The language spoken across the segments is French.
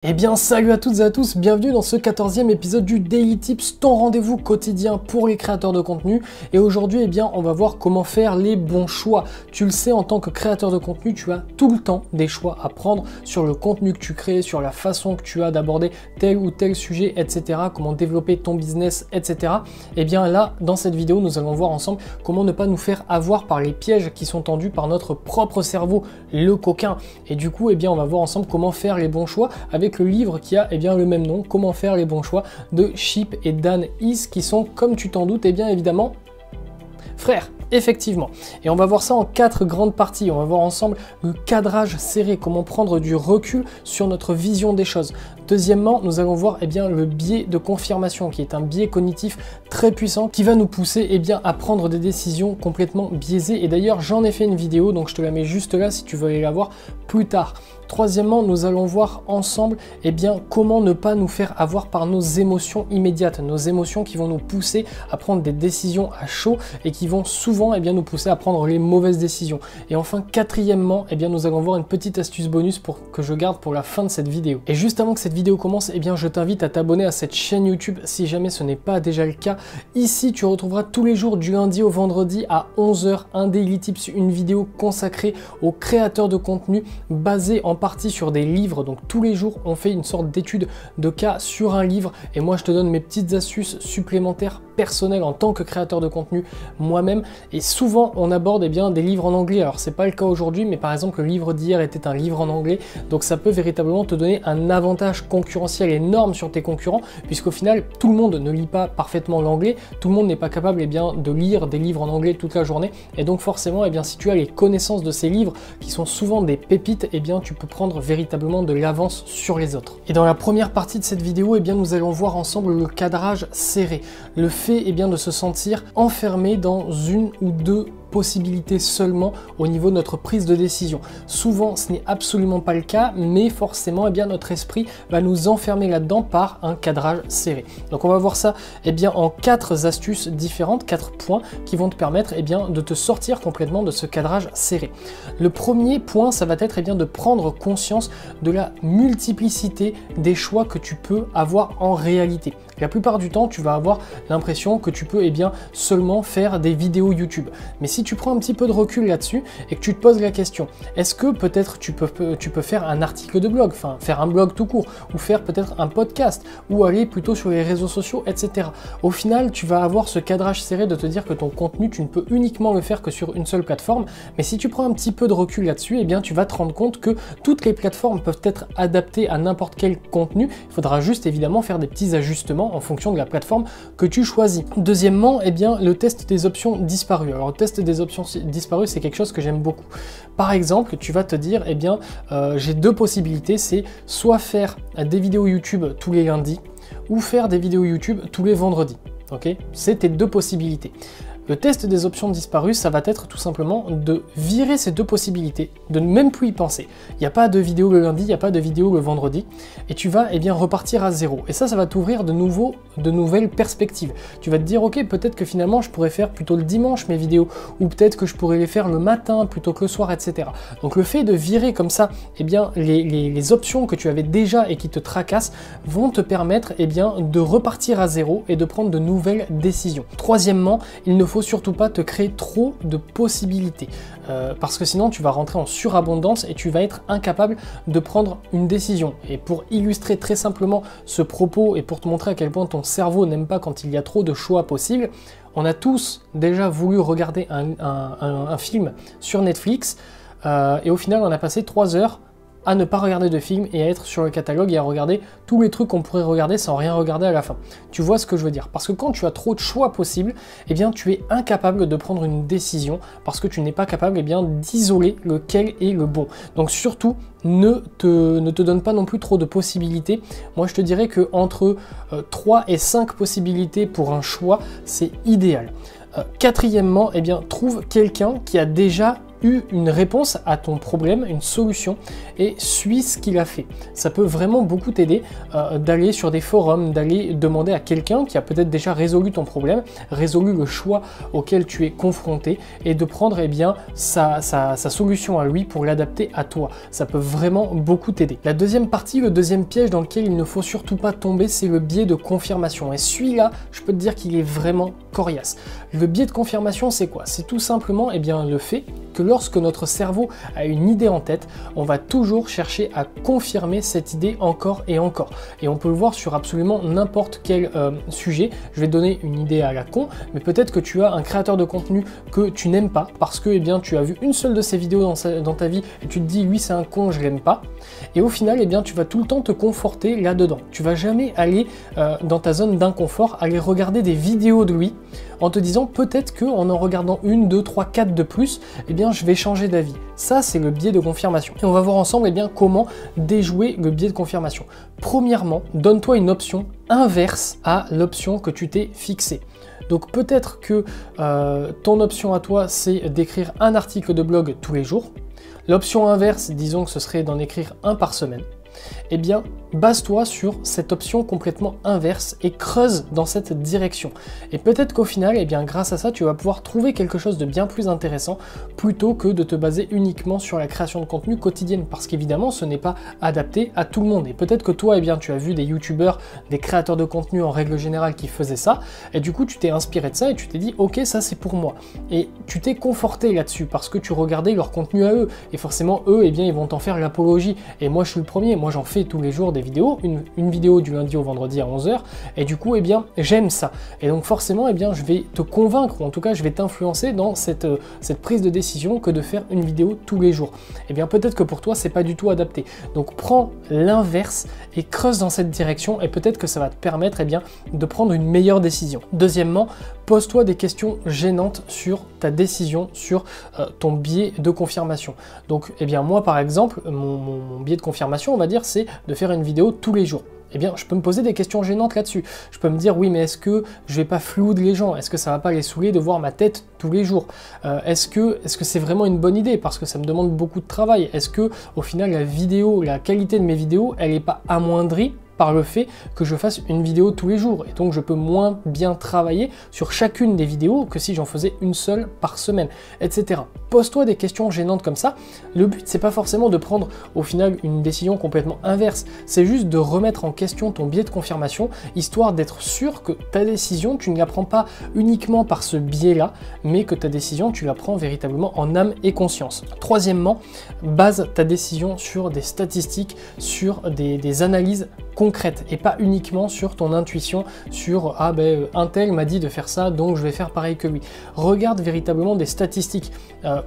Eh bien salut à toutes et à tous, bienvenue dans ce 14e épisode du Daily Tips, ton rendez-vous quotidien pour les créateurs de contenu. Et aujourd'hui, eh bien, on va voir comment faire les bons choix. Tu le sais, en tant que créateur de contenu, tu as tout le temps des choix à prendre sur le contenu que tu crées, sur la façon que tu as d'aborder tel ou tel sujet, etc. Comment développer ton business, etc. Eh bien là, dans cette vidéo, nous allons voir ensemble comment ne pas nous faire avoir par les pièges qui sont tendus par notre propre cerveau, le coquin. Et du coup, eh bien, on va voir ensemble comment faire les bons choix avec le livre qui a bien le même nom, Comment faire les bons choix, de Chip et Dan Heath, qui sont, comme tu t'en doutes, bien évidemment, frères. Effectivement. Et on va voir ça en 4 grandes parties. On va voir ensemble le cadrage serré, comment prendre du recul sur notre vision des choses. Deuxièmement, nous allons voir le biais de confirmation, qui est un biais cognitif très puissant qui va nous pousser à prendre des décisions complètement biaisées. Et d'ailleurs, j'en ai fait une vidéo, donc je te la mets juste là si tu veux aller la voir plus tard. Troisièmement, nous allons voir ensemble comment ne pas nous faire avoir par nos émotions immédiates, nos émotions qui vont nous pousser à prendre des décisions à chaud et qui vont souvent nous pousser à prendre les mauvaises décisions. Et enfin, quatrièmement, nous allons voir une petite astuce bonus que je garde pour la fin de cette vidéo. Et juste avant que cette vidéo commence, je t'invite à t'abonner à cette chaîne YouTube si jamais ce n'est pas déjà le cas. Ici, tu retrouveras tous les jours du lundi au vendredi à 11 h un Daily Tips, une vidéo consacrée aux créateurs de contenu basée en partie sur des livres. Donc tous les jours, on fait une sorte d'étude de cas sur un livre et moi je te donne mes petites astuces supplémentaires personnelles en tant que créateur de contenu moi-même. Et souvent, on aborde des livres en anglais. Alors c'est pas le cas aujourd'hui, mais par exemple le livre d'hier était un livre en anglais, donc ça peut véritablement te donner un avantage concurrentiel énorme sur tes concurrents, puisqu'au final tout le monde ne lit pas parfaitement l'anglais, tout le monde n'est pas capable de lire des livres en anglais toute la journée, et donc forcément si tu as les connaissances de ces livres qui sont souvent des pépites, tu peux prendre véritablement de l'avance sur les autres. Et dans la première partie de cette vidéo, nous allons voir ensemble le cadrage serré, le fait de se sentir enfermé dans une ou deux possibilités seulement au niveau de notre prise de décision. Souvent ce n'est absolument pas le cas, mais forcément notre esprit va nous enfermer là-dedans par un cadrage serré. Donc on va voir ça en 4 astuces différentes, 4 points qui vont te permettre de te sortir complètement de ce cadrage serré. Le premier point, ça va être de prendre conscience de la multiplicité des choix que tu peux avoir en réalité. La plupart du temps, tu vas avoir l'impression que tu peux seulement faire des vidéos YouTube. Mais si tu prends un petit peu de recul là-dessus et que tu te poses la question, est-ce que peut-être tu peux faire un article de blog, enfin faire un blog tout court, ou faire peut-être un podcast, ou aller plutôt sur les réseaux sociaux, etc. Au final, tu vas avoir ce cadrage serré de te dire que ton contenu, tu ne peux uniquement le faire que sur une seule plateforme. Mais si tu prends un petit peu de recul là-dessus, tu vas te rendre compte que toutes les plateformes peuvent être adaptées à n'importe quel contenu. Il faudra juste évidemment faire des petits ajustements en fonction de la plateforme que tu choisis. Deuxièmement, le test des options disparues. Alors le test des options disparues, c'est quelque chose que j'aime beaucoup. Par exemple, tu vas te dire, j'ai 2 possibilités, c'est soit faire des vidéos YouTube tous les lundis ou faire des vidéos YouTube tous les vendredis. Ok, c'est tes 2 possibilités. Le test des options disparues, ça va être tout simplement de virer ces 2 possibilités, de ne même plus y penser. Il n'y a pas de vidéo le lundi, il n'y a pas de vidéo le vendredi, et tu vas repartir à zéro. Et ça va t'ouvrir de nouvelles perspectives. Tu vas te dire, ok, peut-être que finalement je pourrais faire plutôt le dimanche mes vidéos, ou peut-être que je pourrais les faire le matin plutôt que le soir, etc. Donc le fait de virer comme ça, les options que tu avais déjà et qui te tracassent vont te permettre de repartir à zéro et de prendre de nouvelles décisions. Troisièmement, il ne faut surtout pas te créer trop de possibilités parce que sinon tu vas rentrer en surabondance et tu vas être incapable de prendre une décision. Et pour illustrer très simplement ce propos et pour te montrer à quel point ton cerveau n'aime pas quand il y a trop de choix possibles, on a tous déjà voulu regarder un film sur Netflix et au final on a passé 3 heures à ne pas regarder de film et à être sur le catalogue et à regarder tous les trucs qu'on pourrait regarder sans rien regarder à la fin. Tu vois ce que je veux dire? Parce que quand tu as trop de choix possibles, tu es incapable de prendre une décision parce que tu n'es pas capable d'isoler lequel est le bon. Donc surtout, ne te donne pas non plus trop de possibilités. Moi je te dirais que entre 3 et 5 possibilités pour un choix, c'est idéal. Quatrièmement, trouve quelqu'un qui a déjà eu une réponse à ton problème, une solution, et suis ce qu'il a fait. Ça peut vraiment beaucoup t'aider d'aller sur des forums, d'aller demander à quelqu'un qui a peut-être déjà résolu ton problème, résolu le choix auquel tu es confronté, et de prendre eh bien, sa solution à lui pour l'adapter à toi. Ça peut vraiment beaucoup t'aider. La deuxième partie, le deuxième piège dans lequel il ne faut surtout pas tomber, c'est le biais de confirmation. Et celui-là, je peux te dire qu'il est vraiment coriace. Le biais de confirmation, c'est quoi? C'est tout simplement eh bien, le fait que lorsque notre cerveau a une idée en tête, on va toujours chercher à confirmer cette idée encore et encore. Et on peut le voir sur absolument n'importe quel sujet. Je vais te donner une idée à la con, mais peut-être que tu as un créateur de contenu que tu n'aimes pas parce que eh bien, tu as vu une seule de ses vidéos dans ta vie et tu te dis lui c'est un con, je l'aime pas. Et au final, eh bien, tu vas tout le temps te conforter là-dedans. Tu vas jamais aller dans ta zone d'inconfort, aller regarder des vidéos de lui en te disant peut-être qu'en en regardant 1, 2, 3, 4 de plus, eh bien, je vais changer d'avis. Ça, c'est le biais de confirmation. Et on va voir ensemble eh bien, comment déjouer le biais de confirmation. Premièrement, donne-toi une option inverse à l'option que tu t'es fixée. Donc peut-être que ton option à toi, c'est d'écrire un article de blog tous les jours. L'option inverse, disons que ce serait d'en écrire un par semaine. Eh bien, base-toi sur cette option complètement inverse et creuse dans cette direction. Et peut-être qu'au final, eh bien, grâce à ça, tu vas pouvoir trouver quelque chose de bien plus intéressant plutôt que de te baser uniquement sur la création de contenu quotidienne. Parce qu'évidemment, ce n'est pas adapté à tout le monde. Et peut-être que toi, eh bien, tu as vu des youtubeurs, des créateurs de contenu en règle générale qui faisaient ça. Et du coup, tu t'es inspiré de ça et tu t'es dit, ok, ça c'est pour moi. Et tu t'es conforté là-dessus parce que tu regardais leur contenu à eux. Et forcément, eux, eh bien, ils vont t'en faire l'apologie. Et moi, je suis le premier. Moi, j'en fais tous les jours des vidéos, une vidéo du lundi au vendredi à 11 h, et du coup, eh bien, j'aime ça. Et donc forcément, eh bien, je vais te convaincre, ou en tout cas, je vais t'influencer dans cette prise de décision que de faire une vidéo tous les jours. Eh bien, peut-être que pour toi, c'est pas du tout adapté. Donc, prends l'inverse et creuse dans cette direction, et peut-être que ça va te permettre, eh bien, de prendre une meilleure décision. Deuxièmement, pose-toi des questions gênantes sur ta décision, sur ton biais de confirmation. Donc, eh bien, moi, par exemple, mon biais de confirmation, on va dire, c'est de faire une vidéo tous les jours. Eh bien, je peux me poser des questions gênantes là-dessus. Je peux me dire, oui, mais est-ce que je vais pas flouder les gens? Est-ce que ça va pas les saouler de voir ma tête tous les jours? Est-ce que c'est vraiment une bonne idée? Parce que ça me demande beaucoup de travail. Est-ce que, au final, la qualité de mes vidéos, elle n'est pas amoindrie par le fait que je fasse une vidéo tous les jours, et donc je peux moins bien travailler sur chacune des vidéos que si j'en faisais une seule par semaine, etc. Pose-toi des questions gênantes comme ça. Le but, c'est pas forcément de prendre au final une décision complètement inverse, c'est juste de remettre en question ton biais de confirmation, histoire d'être sûr que ta décision, tu ne la prends pas uniquement par ce biais-là, mais que ta décision, tu la prends véritablement en âme et conscience. Troisièmement, base ta décision sur des statistiques, sur des analyses concrète et pas uniquement sur ton intuition, sur ah ben un tel m'a dit de faire ça donc je vais faire pareil que lui. Regarde véritablement des statistiques.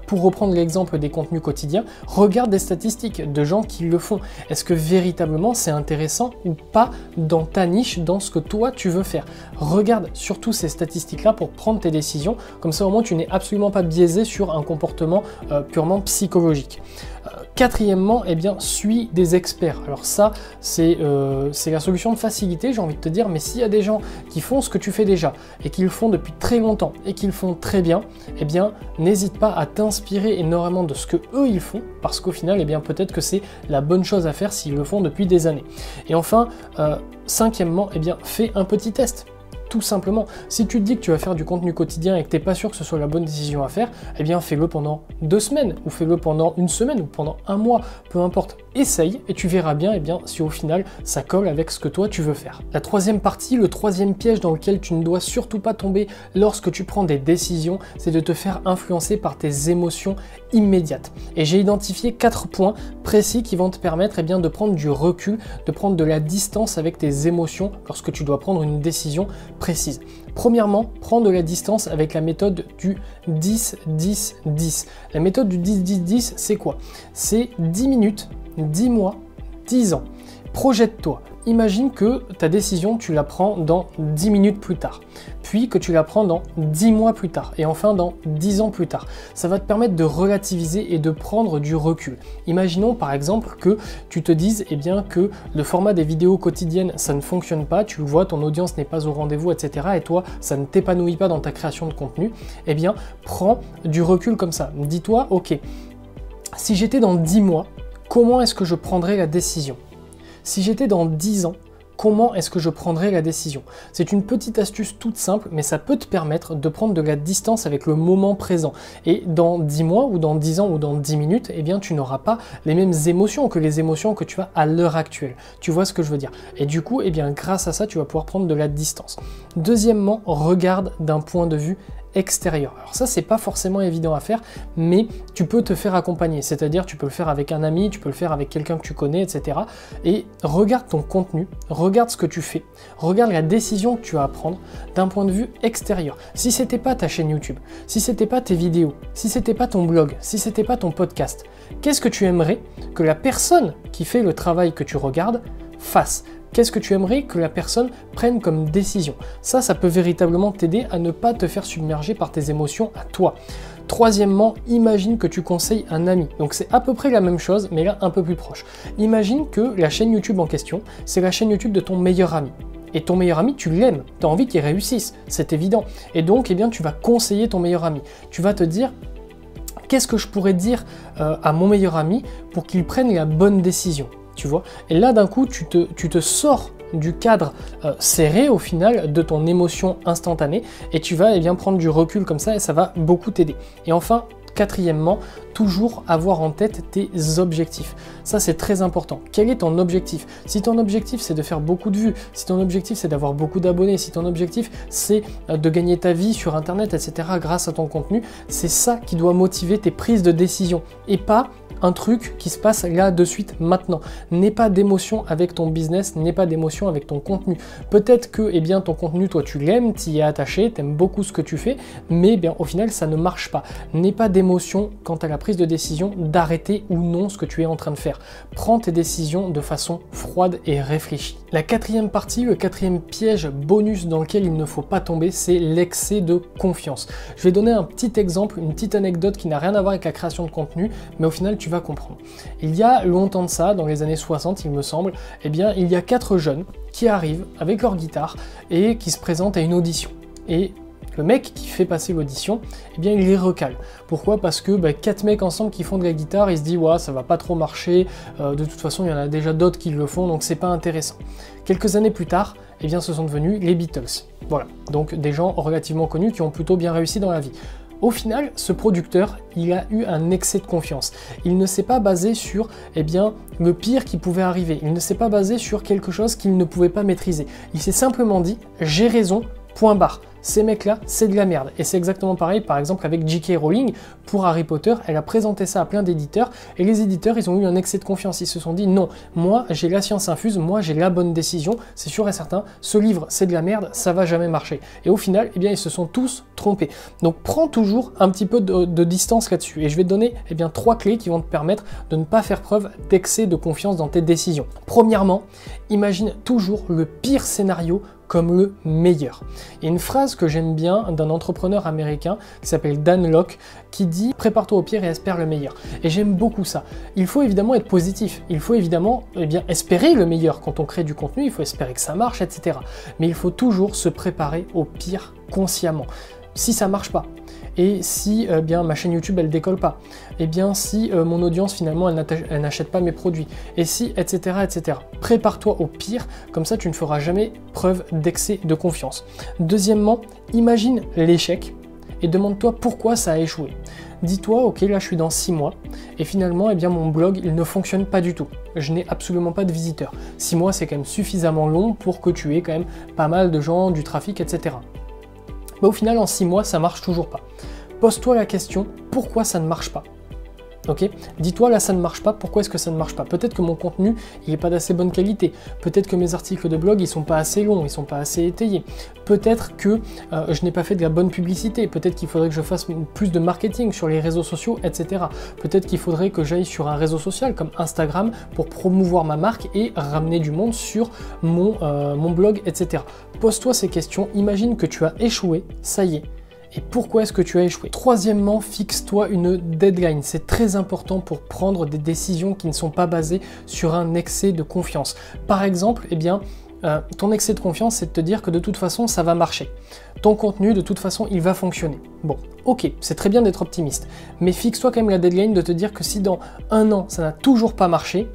Pour reprendre l'exemple des contenus quotidiens, regarde des statistiques de gens qui le font. Est-ce que véritablement c'est intéressant ou pas dans ta niche, dans ce que toi tu veux faire? Regarde surtout ces statistiques là pour prendre tes décisions, comme ça au moins tu n'es absolument pas biaisé sur un comportement purement psychologique. Quatrièmement, eh bien, suis des experts. Alors ça, c'est la solution de facilité, j'ai envie de te dire, mais s'il y a des gens qui font ce que tu fais déjà et qui le font depuis très longtemps et qui le font très bien, eh bien, n'hésite pas à t'inspirer énormément de ce que eux ils font, parce qu'au final, eh bien, peut-être que c'est la bonne chose à faire s'ils le font depuis des années. Et enfin, cinquièmement, eh bien, fais un petit test. Tout simplement, si tu te dis que tu vas faire du contenu quotidien et que tu n'es pas sûr que ce soit la bonne décision à faire, eh bien fais-le pendant 2 semaines, ou fais-le pendant 1 semaine, ou pendant 1 mois, peu importe. Essaye et tu verras bien, eh bien si au final ça colle avec ce que toi tu veux faire. La troisième partie, le troisième piège dans lequel tu ne dois surtout pas tomber lorsque tu prends des décisions, c'est de te faire influencer par tes émotions immédiates. Et j'ai identifié 4 points précis qui vont te permettre eh bien, de prendre du recul, de prendre de la distance avec tes émotions lorsque tu dois prendre une décision précise. Premièrement, prends de la distance avec la méthode du 10-10-10. La méthode du 10-10-10, c'est quoi? C'est 10 minutes, 10 mois, 10 ans. Projette-toi. imagine que ta décision, tu la prends dans 10 minutes plus tard, puis que tu la prends dans 10 mois plus tard, et enfin dans 10 ans plus tard. Ça va te permettre de relativiser et de prendre du recul. Imaginons par exemple que tu te dises que le format des vidéos quotidiennes, ça ne fonctionne pas, tu vois, ton audience n'est pas au rendez-vous, etc. et toi, ça ne t'épanouit pas dans ta création de contenu. Prends du recul comme ça. Dis-toi, ok, si j'étais dans 10 mois, comment est-ce que je prendrais la décision? Si j'étais dans 10 ans, comment est-ce que je prendrais la décision? C'est une petite astuce toute simple, mais ça peut te permettre de prendre de la distance avec le moment présent. Et dans 10 mois, ou dans 10 ans, ou dans 10 minutes, tu n'auras pas les mêmes émotions que les émotions que tu as à l'heure actuelle. Tu vois ce que je veux dire? Et du coup, grâce à ça, tu vas pouvoir prendre de la distance. Deuxièmement, regarde d'un point de vue extérieur. Alors ça, c'est pas forcément évident à faire, mais tu peux te faire accompagner, c'est-à-dire tu peux le faire avec un ami, tu peux le faire avec quelqu'un que tu connais, etc. Et regarde ton contenu, regarde ce que tu fais, regarde la décision que tu as à prendre d'un point de vue extérieur. Si c'était pas ta chaîne YouTube, si c'était pas tes vidéos, si c'était pas ton blog, si c'était pas ton podcast, qu'est-ce que tu aimerais que la personne qui fait le travail que tu regardes fasse? Qu'est-ce que tu aimerais que la personne prenne comme décision? Ça peut véritablement t'aider à ne pas te faire submerger par tes émotions à toi. Troisièmement, imagine que tu conseilles un ami. Donc c'est à peu près la même chose, mais là un peu plus proche. Imagine que la chaîne YouTube en question, c'est la chaîne YouTube de ton meilleur ami. Et ton meilleur ami, tu l'aimes, tu as envie qu'il réussisse, c'est évident. Et donc, tu vas conseiller ton meilleur ami. Tu vas te dire, qu'est-ce que je pourrais dire à mon meilleur ami pour qu'il prenne la bonne décision? Tu vois, et là d'un coup tu te sors du cadre serré au final de ton émotion instantanée et tu vas prendre du recul comme ça et ça va beaucoup t'aider. Et enfin, quatrièmement, toujours avoir en tête tes objectifs. Ça, c'est très important. Quel est ton objectif? Si ton objectif, c'est de faire beaucoup de vues, si ton objectif, c'est d'avoir beaucoup d'abonnés, si ton objectif, c'est de gagner ta vie sur Internet, etc., grâce à ton contenu, c'est ça qui doit motiver tes prises de décision et pas un truc qui se passe là de suite maintenant. N'aie pas d'émotion avec ton business, n'aie pas d'émotion avec ton contenu. Peut-être que ton contenu, toi tu l'aimes, tu y es attaché, tu aimes beaucoup ce que tu fais, mais au final ça ne marche pas. N'aie pas d'émotion quant à la prise de décision d'arrêter ou non ce que tu es en train de faire. Prends tes décisions de façon froide et réfléchie. La quatrième partie, le quatrième piège bonus dans lequel il ne faut pas tomber, c'est l'excès de confiance. Je vais donner un petit exemple, une petite anecdote qui n'a rien à voir avec la création de contenu, mais au final tu vas comprendre. Il y a longtemps de ça, dans les années 60 il me semble, il y a 4 jeunes qui arrivent avec leur guitare et qui se présentent à une audition. Et le mec qui fait passer l'audition, il les recale. Pourquoi? Parce que 4 mecs ensemble qui font de la guitare, il se dit ouais, ça va pas trop marcher, de toute façon il y en a déjà d'autres qui le font, donc c'est pas intéressant. Quelques années plus tard, ce sont devenus les Beatles. Voilà, donc des gens relativement connus qui ont plutôt bien réussi dans la vie. Au final, ce producteur, il a eu un excès de confiance. Il ne s'est pas basé sur le pire qui pouvait arriver. Il ne s'est pas basé sur quelque chose qu'il ne pouvait pas maîtriser. Il s'est simplement dit « j'ai raison, point barre ». Ces mecs-là, c'est de la merde. Et c'est exactement pareil, par exemple, avec J.K. Rowling. Pour Harry Potter, elle a présenté ça à plein d'éditeurs, et les éditeurs, ils ont eu un excès de confiance. Ils se sont dit, non, moi, j'ai la science infuse, moi, j'ai la bonne décision, c'est sûr et certain, ce livre, c'est de la merde, ça va jamais marcher. Et au final, ils se sont tous trompés. Donc, prends toujours un petit peu de distance là-dessus. Et je vais te donner, 3 clés qui vont te permettre de ne pas faire preuve d'excès de confiance dans tes décisions. Premièrement, imagine toujours le pire scénario comme le meilleur. Il y a une phrase que j'aime bien d'un entrepreneur américain qui s'appelle Dan Lok qui dit « Prépare-toi au pire et espère le meilleur ». Et j'aime beaucoup ça. Il faut évidemment être positif, il faut évidemment espérer le meilleur quand on crée du contenu, il faut espérer que ça marche, etc. Mais il faut toujours se préparer au pire consciemment. Si ça marche pas, et si ma chaîne YouTube elle décolle pas, si mon audience finalement elle n'achète pas mes produits, et si etc. etc. Prépare-toi au pire, comme ça tu ne feras jamais preuve d'excès de confiance. Deuxièmement, imagine l'échec et demande-toi pourquoi ça a échoué. Dis-toi, ok, là je suis dans 6 mois, et finalement mon blog il ne fonctionne pas du tout. Je n'ai absolument pas de visiteurs. 6 mois c'est quand même suffisamment long pour que tu aies quand même pas mal de gens, du trafic, etc. Au final, en 6 mois, ça marche toujours pas. Pose-toi la question, pourquoi ça ne marche pas? Ok, dis-toi là ça ne marche pas, pourquoi est-ce que ça ne marche pas? Peut-être que mon contenu il n'est pas d'assez bonne qualité, peut-être que mes articles de blog ils sont pas assez longs, ils sont pas assez étayés, peut-être que je n'ai pas fait de la bonne publicité, peut-être qu'il faudrait que je fasse plus de marketing sur les réseaux sociaux, etc. Peut-être qu'il faudrait que j'aille sur un réseau social comme Instagram pour promouvoir ma marque et ramener du monde sur mon blog, etc. Pose-toi ces questions, imagine que tu as échoué, ça y est. Et pourquoi est-ce que tu as échoué? Troisièmement, fixe-toi une deadline. C'est très important pour prendre des décisions qui ne sont pas basées sur un excès de confiance. Par exemple, eh bien, ton excès de confiance, c'est de te dire que de toute façon, ça va marcher. Ton contenu, de toute façon, il va fonctionner. Bon, ok, c'est très bien d'être optimiste, mais fixe-toi quand même la deadline de te dire que si dans 1 an, ça n'a toujours pas marché,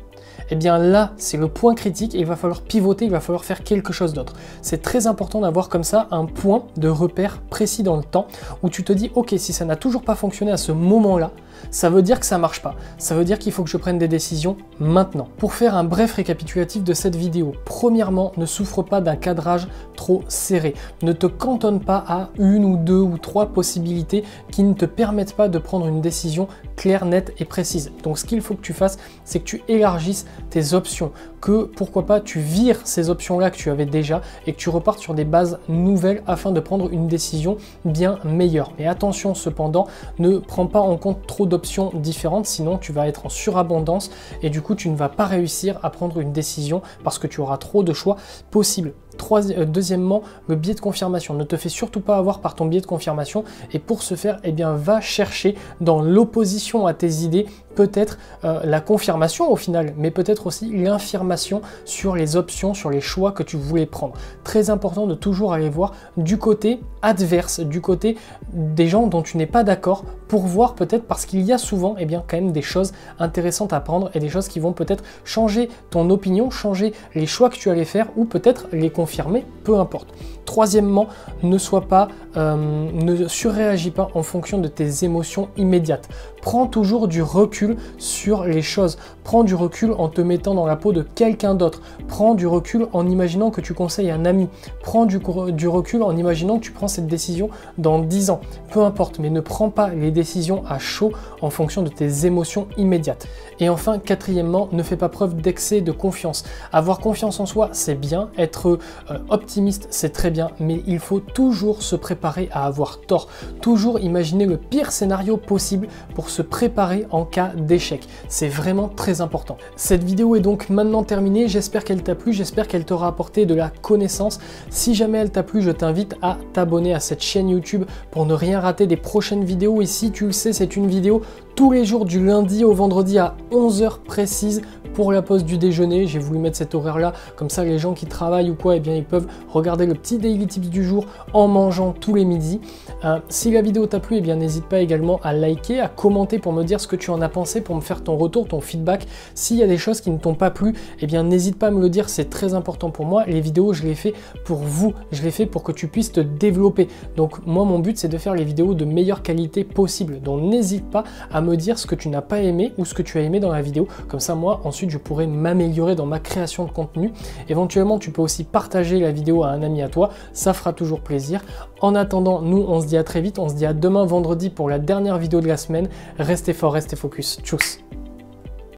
eh bien là, c'est le point critique et il va falloir pivoter, il va falloir faire quelque chose d'autre. C'est très important d'avoir comme ça un point de repère précis dans le temps où tu te dis, ok, si ça n'a toujours pas fonctionné à ce moment-là, ça veut dire que ça marche pas. Ça veut dire qu'il faut que je prenne des décisions maintenant. Pour faire un bref récapitulatif de cette vidéo, premièrement, ne souffre pas d'un cadrage trop serré. Ne te cantonne pas à 1 ou 2 ou 3 possibilités qui ne te permettent pas de prendre une décision claire, nette et précise. Donc ce qu'il faut que tu fasses, c'est que tu élargisses tes options, que pourquoi pas tu vires ces options-là que tu avais déjà et que tu repartes sur des bases nouvelles afin de prendre une décision bien meilleure. Mais attention cependant, ne prends pas en compte trop d'options différentes, sinon tu vas être en surabondance et du coup tu ne vas pas réussir à prendre une décision parce que tu auras trop de choix possibles. Deuxièmement, le biais de confirmation. Ne te fais surtout pas avoir par ton biais de confirmation et pour ce faire, eh bien, va chercher dans l'opposition à tes idées peut-être la confirmation au final, mais peut-être aussi l'infirmation sur les options, sur les choix que tu voulais prendre. Très important de toujours aller voir du côté adverse, du côté des gens dont tu n'es pas d'accord pour voir peut-être parce qu'il y a souvent eh bien, quand même des choses intéressantes à prendre et des choses qui vont peut-être changer ton opinion, changer les choix que tu allais faire ou peut-être les confirmer, peu importe. Troisièmement, ne surréagis pas en fonction de tes émotions immédiates. Prends toujours du recul sur les choses. Prends du recul en te mettant dans la peau de quelqu'un d'autre. Prends du recul en imaginant que tu conseilles un ami. Prends du recul en imaginant que tu prends cette décision dans 10 ans. Peu importe, mais ne prends pas les décisions à chaud en fonction de tes émotions immédiates. Et enfin, quatrièmement, ne fais pas preuve d'excès de confiance. Avoir confiance en soi, c'est bien. Être optimiste, c'est très bien. Mais il faut toujours se préparer à avoir tort. Toujours imaginer le pire scénario possible pour se préparer en cas d'échec. C'est vraiment très important. Cette vidéo est donc maintenant terminée. J'espère qu'elle t'a plu. J'espère qu'elle t'aura apporté de la connaissance. Si jamais elle t'a plu, je t'invite à t'abonner à cette chaîne YouTube pour ne rien rater des prochaines vidéos. Ici, tu le sais, c'est une vidéo tous les jours du lundi au vendredi à 11 h précises pour la pause du déjeuner. J'ai voulu mettre cet horaire là, comme ça les gens qui travaillent ou quoi, eh bien ils peuvent regarder le petit Daily Tips du jour en mangeant tous les midis. Si la vidéo t'a plu, eh bien n'hésite pas également à liker, à commenter pour me dire ce que tu en as pensé, pour me faire ton retour, ton feedback. S'il y a des choses qui ne t'ont pas plu, eh bien n'hésite pas à me le dire, c'est très important pour moi. Les vidéos, je les fais pour vous, je les fais pour que tu puisses te développer. Donc moi, mon but, c'est de faire les vidéos de meilleure qualité possible. Donc n'hésite pas à me dire ce que tu n'as pas aimé ou ce que tu as aimé dans la vidéo. Comme ça, moi, ensuite, je pourrais m'améliorer dans ma création de contenu. Éventuellement, tu peux aussi partager la vidéo à un ami à toi. Ça fera toujours plaisir. En attendant, nous, on se dit à très vite. On se dit à demain vendredi pour la dernière vidéo de la semaine. Restez fort, restez focus. Tchuss!